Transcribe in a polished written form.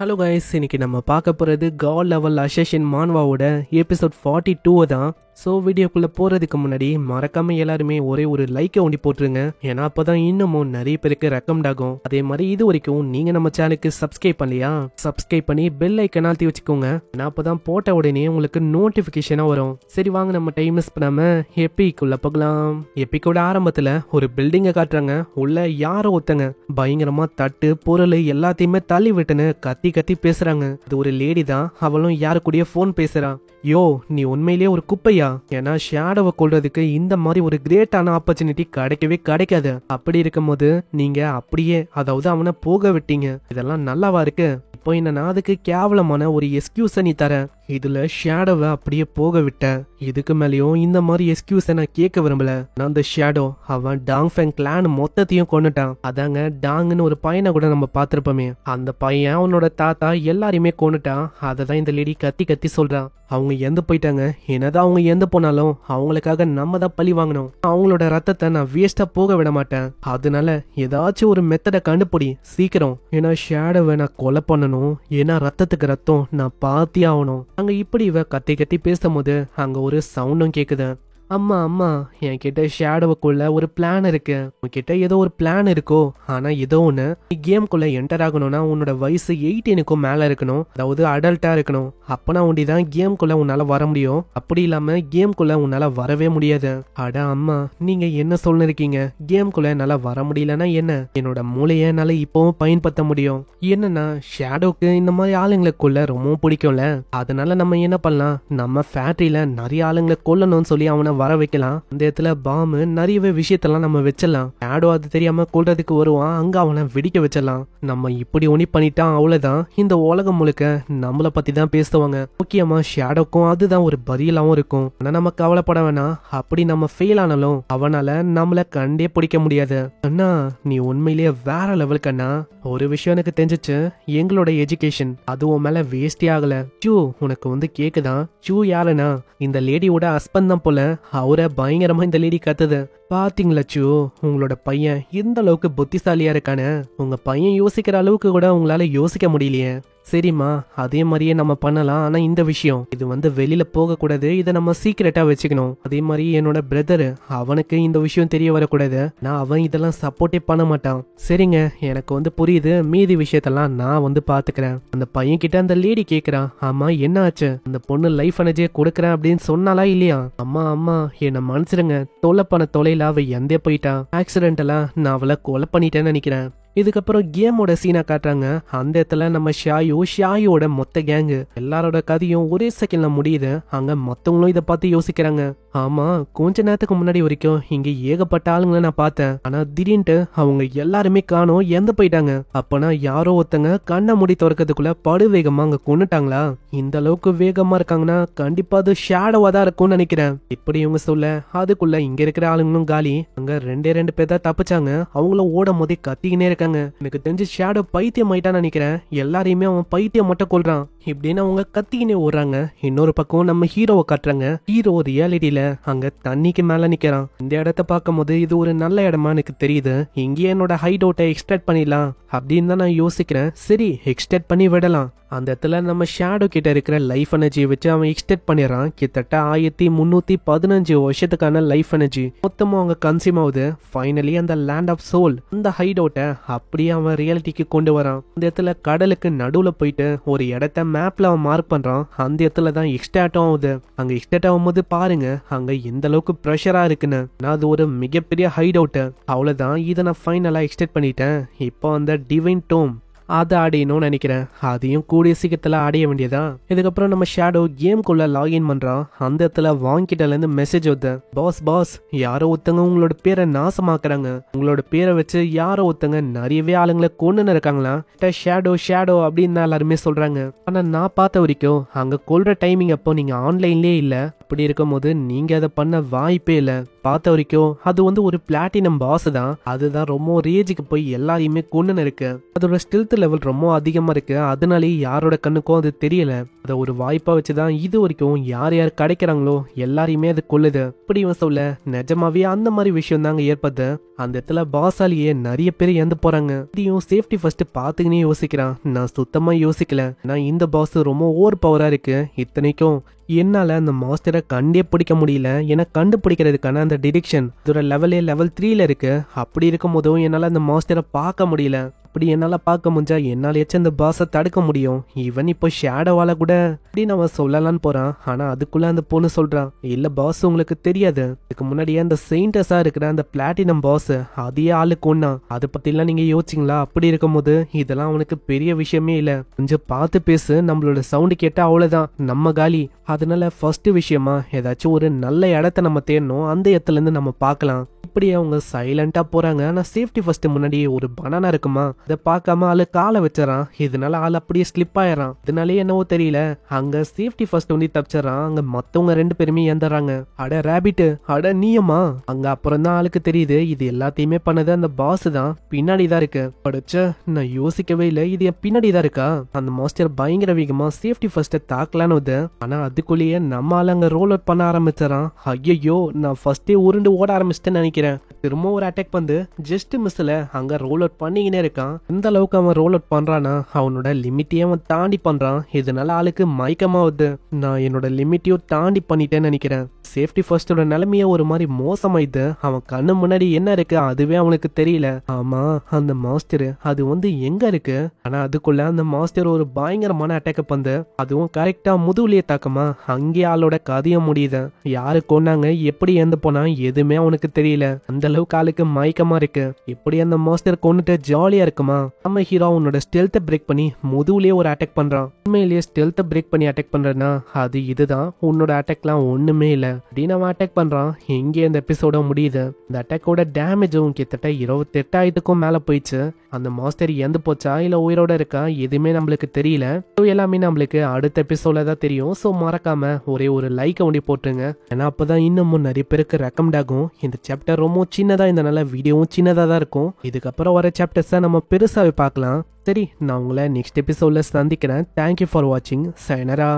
Hello guys, இன்னைக்கு நம்ம பார்க்க போகிறது காட் லெவல் அசேஷன் மான்வாவோட எபிசோட் 42 தான். ஸோ வீடியோக்குள்ளே போகிறதுக்கு முன்னாடி மறக்காமல் எல்லாருமே ஒரே ஒரு லைக்கை ஒண்டி போட்டுருங்க. ஏன்னா அப்போ தான் இன்னமும் நிறைய பேருக்கு ரெக்கமெண்ட் ஆகும். அதே மாதிரி இது வரைக்கும் நீங்கள் நம்ம சேனலுக்கு சப்ஸ்கிரைப் பண்ணலையா, சப்ஸ்கிரைப் பண்ணி பெல் ஐக்கன் அழுத்தி வச்சுக்கோங்க. ஏன்னா அப்போ தான் போட்ட உடனே உங்களுக்கு நோட்டிஃபிகேஷனாக வரும். சரி வாங்க, நம்ம டைம் மிஸ் பண்ணாமல் எப்பிக்குள்ளே போகலாம். எப்பிக்கோட ஆரம்பத்தில் ஒரு பில்டிங்கை காட்டுறாங்க. உள்ள யாரோ ஒருத்தங்க பயங்கரமாக தட்டு பொருள் எல்லாத்தையுமே தள்ளி விட்டுன்னு கத்தி கத்தி பேசுறாங்க. இது ஒரு லேடி தான். அவளும் யாரு கூடயோ ஃபோன் பேசுறா. யோ, நீ உண்மையிலேயே ஒரு குப்பையா? ஏன்னா ஷேடோவை கொள்றதுக்கு இந்த மாதிரி ஒரு கிரேட்டான ஆப்பர்ச்சுனிட்டி கிடைக்கவே கிடைக்காது. அப்படி இருக்கும் போது நீங்க அப்படியே அதாவது அவனை போக விட்டீங்க. இதெல்லாம் நல்லாவா இருக்கு? இப்போ என்னன்னா அதுக்கு கேவலமான ஒரு எக்ஸ்கியூஸை நீ தர. இதுல ஷேடோவை அப்படியே போக விட்ட. இதுக்கு மேலேயும் இந்த மாதிரி எக்ஸ்கியூஸை நான் கேட்க விரும்பல. நான் அந்த ஷேடோ அவன் டாங் ஃபேங் கிளான் மொத்தத்தையும் கொண்டுட்டான். அதாங்க டாங்னு ஒரு பையனை கூட நம்ம பார்த்திருப்போமே, அந்த பையன் அவனோட தாத்தா எல்லாரையுமே கொண்டுட்டான். அதை தான் இந்த லேடி கத்தி கத்தி சொல்றான். அவங்க எந்த போயிட்டாங்க. என்னதான் அவங்க எந்த போனாலும் அவங்களுக்காக நம்ம தான் பழி வாங்கணும். அவங்களோட ரத்தத்தை நான் வேஸ்டா போக விட மாட்டேன். அதனால ஏதாச்சும் ஒரு மெத்தடை கண்டுபிடி சீக்கிரம். ஏன்னா ஷேடோவை நான் கொலை பண்ணணும். ஏன்னா ரத்தத்துக்கு ரத்தம் நான் பார்த்தே ஆகணும். அங்க இப்படி இவ கத்தி கத்தி பேசும்போது அங்க ஒரு சவுண்டும் கேக்குது. அம்மா அம்மா, என்கிட்ட ஷேடோவுக்குள்ள ஒரு பிளான் இருக்கு. உன்கிட்ட ஏதோ ஒரு பிளான் இருக்கோ, ஆனா ஏதோ ஒண்ணு. கேம்குள்ள என்டர் ஆகணும்னா உன்னோட வயசு 18க்கும் மேல இருக்கணும், அதாவது அடல்ட்டா இருக்கணும். அப்பனா ஒண்டிதான் கேம்குள்ள உன்னால வர முடியும். அப்படி இல்லாம கேம்குள்ள உன்னால வரவே முடியாது. அட அம்மா, நீங்க என்ன சொல்லிருக்கீங்க? கேம்குள்ள என்னால வர முடியலன்னா என்ன? என்னோட மூளைய என்னால இப்பவும் பயன்படுத்த முடியும். என்னன்னா ஷேடோக்கு இந்த மாதிரி ஆளுங்களுக்குள்ள ரொம்ப பிடிக்கும்ல. அதனால நம்ம என்ன பண்ணலாம், நம்ம ஃபேக்டரியில நிறைய ஆளுங்களை கொல்லணும்னு சொல்லி அவனை வர வைக்கலாம். அந்த இடத்துல பாம்பு நிறையவே விஷயத்தெல்லாம் நம்ம வச்சிடலாம். ஷேடோ அது தெரியாம கொல்றதுக்கு வருவான். அங்க அவனை வெடிக்க வச்சிடலாம். நம்ம இப்படி ஒண்ணி பண்ணிட்டான், அவ்வளவுதான். இந்த உலகம் முழுக்க நம்மளை பத்தி தான் பேசுவாங்க. முக்கியமா ஷேடோக்கும் அதுதான் ஒரு பதிலாவும் இருக்கும். ஆனா நம்ம கவலைப்பட வேணாம். அப்படி நம்ம ஃபெயில் ஆனாலும் அவனால நம்மள கண்டே பிடிக்க முடியாது. அண்ணா, நீ உண்மையிலேயே வேற லெவலுக்கு அண்ணா. ஒரு விஷயம் எனக்கு தெரிஞ்சிச்சு, எங்களோட எஜுகேஷன் அதுவும் மேல வேஸ்டே ஆகல. சூ, உனக்கு வந்து கேக்குதா? சூ யாருன்னா இந்த லேடியோட ஹஸ்பண்ட் தான் போல. அவரை பயங்கரமா இந்த லேடி கத்துது. பாத்தீங்களா சூ, உங்களோட பையன் இந்த அளவுக்கு புத்திசாலியா இருக்கானு. உங்க பையன் யோசிக்கிற அளவுக்கு கூட உங்களால யோசிக்க முடியலையே. சரிம்மா, அதே மாதிரியே நம்ம பண்ணலாம். ஆனா இந்த விஷயம் இது வந்து வெளியில போக கூடாது. இதை நம்ம சீக்கிரட்டா வச்சுக்கணும். அதே மாதிரி என்னோட பிரதர், அவனுக்கு இந்த விஷயம் தெரிய வரக்கூடாது. நான் அவன் இதெல்லாம் சப்போர்ட்டே பண்ண மாட்டான். சரிங்க, எனக்கு வந்து புரியுது. மீதி விஷயத்தெல்லாம் நான் வந்து பாத்துக்கிறேன். அந்த பையன் கிட்ட அந்த லேடி கேக்குறான், ஆமா என்ன ஆச்சு? அந்த பொண்ணு லைஃப் எனர்ஜியை கொடுக்கறேன் அப்படின்னு சொன்னாலா இல்லையா? அம்மா அம்மா, என்ன மன்னிச்சிருங்க. தொலை பண்ண தொலைல அவ எந்தே போயிட்டா. ஆக்சிடென்டலா நான் அவளை கொலை பண்ணிட்டேன்னு நினைக்கிறேன். இதுக்கப்புறம் கேமோட சீனா காட்டுறாங்க. அந்த இடத்துல நம்ம ஷாயோட மொத்த கேங்கு எல்லாரோட கதையும் ஒரே செகண்ட்ல முடியுது. அங்க மத்தவங்களும் இதை பார்த்து யோசிக்கிறாங்க. ஆமா, கொஞ்ச நேரத்துக்கு முன்னாடி வரைக்கும் இங்க ஏகப்பட்ட ஆளுங்களை நான் பார்த்தேன். ஆனா திடீர்னு அவங்க எல்லாருமே காணோம், எந்த போயிட்டாங்க. அப்பனா யாரோ ஒருத்தங்க கண்ணை மூடி திறக்கிறதுக்குள்ள படு வேகமா அங்க கொண்டுட்டாங்களா? இந்த அளவுக்கு வேகமா இருக்காங்கன்னா கண்டிப்பா அது ஷேடோவா தான் இருக்கும்னு நினைக்கிறேன். இப்படி இவங்க சொல்ல அதுக்குள்ள இங்க இருக்கிற ஆளுங்களும் காலி. அங்க ரெண்டு பேர் தான் தப்பிச்சாங்க. அவங்கள ஓடும் போதே கத்திக்கினே இருக்காங்க. எனக்கு தெரிஞ்சு ஷேடோ பைத்தியம் ஆயிட்டான்னு நினைக்கிறேன். எல்லாரையுமே அவன் பைத்தியம் மட்டும் கொள்றான் இப்படின்னு அவங்க கத்திக்கினே ஓடுறாங்க. இன்னொரு பக்கம் நம்ம ஹீரோவை காட்டுறாங்க. ஹீரோ ரியாலிட்டியில அங்க தண்ணிக்கு மேல நிக்கிறான். இந்த இடத்த பார்க்கும் போது இது ஒரு நல்ல இடமா எனக்கு தெரியுது. இங்கே என்னோட ஹைட் அவுட்டை எக்ஸ்டெண்ட் பண்ணிடலாம் அப்படின்னு தான் நான் யோசிக்கிறேன். சரி, எக்ஸ்டெண்ட் பண்ணி விடலாம். அந்த இடத்துல நம்ம ஷேடோ கிட்ட இருக்கிற லைஃப் எனர்ஜியை வச்சு அவன் எக்ஸ்டெண்ட் பண்ணிடுறான். கிட்டத்தட்ட 1315 வருஷத்துக்கான லைஃப் எனர்ஜி மொத்தமும் அவங்க கன்சியூம் ஆகுது. ஃபைனலி அந்த லேண்ட் ஆஃப் சோல் அந்த ஹைட் அவுட்டை அப்படியே அவன் ரியாலிட்டிக்கு கொண்டு வரான். அந்த இடத்துல கடலுக்கு நடுவுல போயிட்டு ஒரு இடத்த மேப்ல அவன் மார்க் பண்றான். அந்த இடத்துல தான் எக்ஸ்டாட்டும் ஆகுது. அங்க எக்ஸ்டாட் ஆகும்போது பாருங்க அங்க எந்த அளவுக்கு ப்ரெஷரா இருக்குன்னு. நான் அது ஒரு மிகப்பெரிய ஹைட் அவுட். அவ்வளவுதான், இதை நான் ஃபைனலா எக்ஸ்டெண்ட் பண்ணிட்டேன். இப்போ அந்த டிவைன் டோம் அதை அடையணும்னு நினைக்கிறேன். அதையும் கூடிய சீக்கிரத்துல அடைய வேண்டியதா. இதுக்கப்புறம் நம்ம ஷேடோ கேம்குள்ள லாகின் பண்றான். அந்த இடத்துல வாங்கிட்ட இருந்து மெசேஜ் வருது. பாஸ் யாரோ ஒருத்தங்க உங்களோட பேரை நாசமாக்குறாங்க. உங்களோட பேரை வச்சு யாரோ ஒருத்தங்க நிறையவே ஆளுங்களை கொண்டுன்னு இருக்காங்களா? ஷேடோ அப்படின்னு எல்லாருமே சொல்றாங்க. ஆனா நான் பார்த்த வரைக்கும் அங்க கொல்ற டைமிங் அப்போ நீங்க ஆன்லைன்லயே இல்ல. அப்படி இருக்கும் போது நீங்க அதை பண்ண வாய்ப்பே இல்ல. பார்த்த வரைக்கும் அது வந்து ஒரு பிளாட்டினம் பாஸ் தான். அதுதான் ரொம்ப ரேஜுக்கு போய் எல்லாரையுமே கொண்டுன்னு இருக்கு. அதோட ஸ்டெல்த் லெவல் ரொம்ப அதிகமா இருக்கு. அதனாலே யாரோட கண்ணுக்கும் அது தெரியல. அதை ஒரு வாய்ப்பா வச்சுதான் இது வரைக்கும் யார் யார் கிடைக்கிறாங்களோ எல்லாரையுமே அது கொல்லுது. இப்படி இவன் சொல்ல நிஜமாவே அந்த மாதிரி விஷயம் தாங்க ஏற்படுது. அந்த இடத்துல பாஸாலேயே நிறைய பேர் இறந்து போறாங்க. இதையும் சேஃப்டி ஃபர்ஸ்ட் பாத்துக்கினே யோசிக்கிறான். நான் சுத்தமா யோசிக்கல, நான் இந்த பாஸ் ரொம்ப ஓவர் பவரா இருக்கு. இத்தனைக்கும் என்னால அந்த மாஸ்டரை கண்டே பிடிக்க முடியல. ஏன்னா கண்டுபிடிக்கிறதுக்கான அந்த டிடெக்ஷன் இதோட லெவலே லெவல் 3ல இருக்கு. அப்படி இருக்கும் போதும் என்னால அந்த மாஸ்டரை பார்க்க முடியல. அப்படி என்னால பார்க்க முடிஞ்சா என்னாலேயாச்சும் அந்த பாஸை தடுக்க முடியும். ஈவன் இப்போ ஷேடோவால கூட அப்படின்னு அவன் சொல்லலான்னு போறான். ஆனா அதுக்குள்ள அந்த பொண்ணு சொல்றான், இல்ல பாஸ் உங்களுக்கு தெரியாது, இதுக்கு முன்னாடியே அந்த செயின்டஸா இருக்கிற அந்த பிளாட்டினம் பாஸ் அதே ஆளுக்கு ஒண்ணா, அதை பத்தி எல்லாம் நீங்க யோசிச்சிங்களா? அப்படி இருக்கும் போது இதெல்லாம் அவனுக்கு பெரிய விஷயமே இல்ல, கொஞ்சம் பார்த்து பேசு, நம்மளோட சவுண்டு கேட்டா அவ்வளவுதான் நம்ம காலி. அதனால ஃபர்ஸ்ட் விஷயமா ஏதாச்சும் ஒரு நல்ல இடத்த நம்ம தேடணும், அந்த இடத்துல இருந்து நம்ம பார்க்கலாம். இப்படி அவங்க சைலண்டா போறாங்க. ஆனா சேஃப்டி ஃபர்ஸ்ட் முன்னாடி ஒரு பனானா இருக்குமா, அதை பார்க்காம ஆளு காலை வச்சிடறான். இதனால ஆள் அப்படியே ஸ்லிப் ஆயிடறான். இதனாலே என்னவோ தெரியல அங்க சேஃப்டி ஃபர்ஸ்ட் வந்து தப்பிச்சிடறான். அங்க மத்தவங்க 2 பேருமே இறந்துறாங்க. அட ரேபிட், அட நீயமா? அங்க அப்புறம் தான் ஆளுக்கு தெரியுது இது எல்லாத்தையுமே பண்ணது அந்த பாஸ் தான், பின்னாடி தான் இருக்கு. படிச்ச நான் யோசிக்கவே இல்லை, இது என் பின்னாடி தான் இருக்கா? அந்த மாஸ்டர் பயங்கர வேகமா சேஃப்டி ஃபர்ஸ்ட் தாக்கலான்னு வந்து, ஆனா அதுக்குள்ளேயே நம்ம ஆள் அங்க ரோல் அவுட் பண்ண ஆரம்பிச்சிடறான். ஐயோ, நான் ஃபர்ஸ்டே உருண்டு ஓட ஆரம்பிச்சிட்டேன்னு நினைக்கிறேன். திரும்ப ஒரு அட்டாக் வந்து ஜஸ்ட் மிஸ்ல அங்க ரோல் அவுட் பண்ணிக்கினே இருக்கான். இந்த அளவுக்கு அவன் ரோல் அவுட் பண்றானா அவனோட லிமிட்டையே அவன் தாண்டி பண்றான். இதனால ஆளுக்கு மயக்கமாவுது. நான் என்னோட லிமிட்டையும் தாண்டி பண்ணிட்டேன்னு நினைக்கிறேன். சேஃப்டி ஃபர்ஸ்டோட நிலைமைய ஒரு மாதிரி மோசமாயிது. அவன் கண்ணு முன்னாடி என்ன இருக்கு அதுவே அவனுக்கு தெரியல. ஆமா, அந்த மாஸ்டர் அது வந்து எங்க இருக்கு? ஆனா அதுக்குள்ள அந்த மாஸ்டர் ஒரு பயங்கரமான அட்டாக் பண்ணு, அதுவும் கரெக்டா முதுகுலியே தாக்கமா. அங்கே ஆளோட கதையும் முடியுது. யாரு கொன்னாங்க, எப்படி இறந்து போனா எதுவுமே அவனுக்கு தெரியல. அந்த அளவுக்கு ஆளுக்கு மயக்கமா இருக்கு. எப்படி அந்த மாஸ்டர் கொண்டுட்டு ஜாலியா இருக்குமா? நம்ம ஹீரோ அவனோட ஸ்டெல்த்தை பிரேக் பண்ணி முதுகுலயே ஒரு அட்டாக் பண்றான். உண்மையிலேயே ஸ்டெல்த்தை பிரேக் பண்ணி அட்டாக் பண்றேன்னா அது இதுதான், உன்னோட அட்டாக்லாம் ஒண்ணுமே இல்ல அப்படின்னு அவன் அட்டாக் பண்றான். எங்கே இந்த எபிசோட முடியுது. இந்த அட்டாக்கோட டேமேஜும் கிட்டத்தட்ட 28,000க்கும் மேல போயிடுச்சு. அந்த மாஸ்டர் இறந்து போச்சா இல்ல உயிரோட இருக்கா எதுவுமே நம்மளுக்கு தெரியல. எல்லாமே நம்மளுக்கு அடுத்த எபிசோட்ல தான் தெரியும். ஸோ மறக்காம ஒரே ஒரு லைக்கை ஒண்டி போட்டுருங்க. ஏன்னா அப்பதான் இன்னமும் நிறைய பேருக்கு ரெக்கமெண்ட் ஆகும். இந்த சாப்டர் ரொம்ப சின்னதா, இந்த நல்ல வீடியோவும் சின்னதா தான் இருக்கும். இதுக்கப்புறம் வர சாப்டர்ஸை நம்ம பெருசாவே பார்க்கலாம். சரி, நான் உங்களை நெக்ஸ்ட் எபிசோட்ல சந்திக்கிறேன். தேங்க்யூ ஃபார் வாட்சிங். சைனரா.